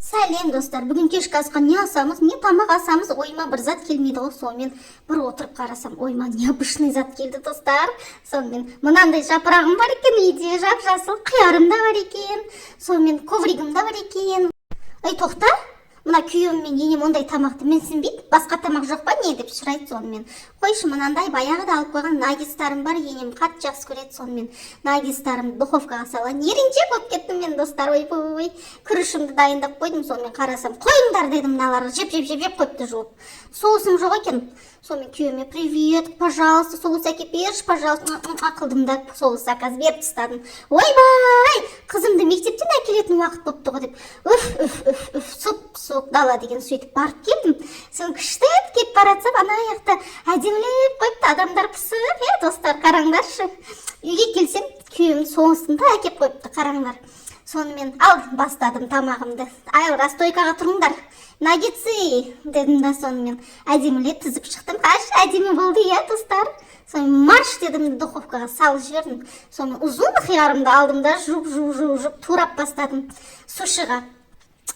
Сәлем достар, бүгін кешкі асқа не асамыз, не тамақ асамыз, ойыма бір зат келмейді ғой. Сонымен бір отырып қарасам, ойыма необычный зат келді достар. Сонымен мынандай жапырағым бар екен, үйде жап-жасыл, қиярым да бар екен, сонымен ковригім да бар екен. Ай, тоқта, мына күйеуім мен енем ондай тамақты менсінбейді, басқа тамақ жоқ па не деп сұрайды. Сонымен қойшы, мынандай баяғыда алып қойған наггетстарым бар, енем қатты жақсы көреді. Сонымен наггетстарымды духовкаға салайын. Ерінше болып кеттім мен достар. Ой, күрішімді дайындап қойдым. Сонымен қарасам, қойыңдар дедім, мыналар жеп қойыпты жуып. Соусым жоқ екен. Сонымен күйеуіме привет, пожалуйста, соус әкеп берші, пожалуйста, қылдым да соус заказ беріп тастадым. Ойбай, қызымды мектептен әкелетін уақыт болыпты ғой деп, суық дала деген сөйтіп барып келдім. Сон күшті кетіп баратсам, ана аяқта әдемілеп қойыпты, адамдар пысық, достар, қараңдаршы. Үйге келсем, күйеуім соусын да әкеп қойыпты, қараңдар. Сонымен бастадым тамағымды. Стойкаға тұрыңдар. Наггетсы дедім да, сонымен әдемілеп тізіп шықтым. Әдемі болды, достар. Сонымен марш дедім, духовкаға салып жібердім. Сонымен ұзын қиярымды алдым да, жуып турап бастадым сушыға.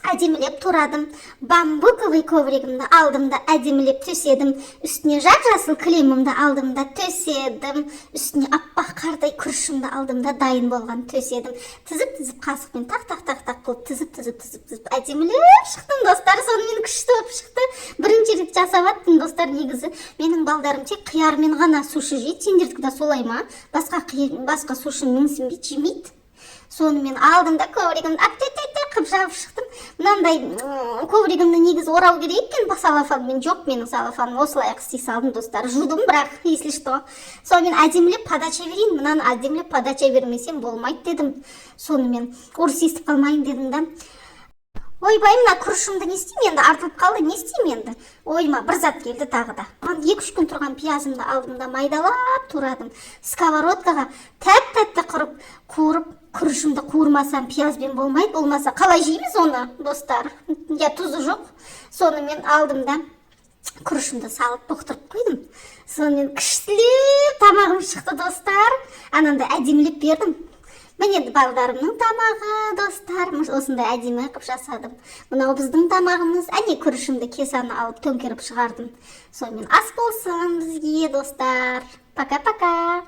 Әдемілеп турадым, бамбуковый ковригімді алдым да, әдемілеп төседім, үстіне жап-жасыл кілемімді алдым да, төседім, үстіне аппақ қардай күрішімді алдым да, дайын болған төседім, тізіп қасықпен тақ қылып тізіп әдемілеп шықтым достар. Сонымен күшті болып шықты. Бірінші рет жасап аттым достар. Негізі менің балдарым тек қиярмен ғана суши жейді. Сендердікі да солай ма? Басқа сушini менсінбейді, жемейді. Сонымен алдым да ковригімді қып жауып шықтым. Мынандай ковригімді негізі орау керек екен салафанмен, жоқ менің салафаным, осылай істей салдым достар. Жудым бірақ, если что. Сонымен әдемілеп подача берейін, мынаны әдемілеп подача бермесем болмайды дедім. Сонымен орыс естіп қалмайын дедім да. Ойбай, мына күрішімді не істеймін енді, артылып қалды, не істеймін енді. Ойыма бір зат келді тағы да. 2-3 күн тұрған пиязымды алдым да, майдалап турадым. Сковородкаға тәп-тәтті қуырып, күрішімді қуырмасам пиязбен болмайды, болмаса қалай жейміз оны, достар? Тұзы жоқ. Сонымен алдым да, күрішімді салып бұқтырып қойдым. Сонымен күштілеп тамағым шықты достар. Ананда әдемілеп бердім. Міне балдарымның тамағы достар, осындай әдемі қып жасадым. Мынау біздің тамағымыз, әне күрішімді кесаны алып төңкеріп шығардым. Сонымен ас болсын бізге достар. Пока-пока.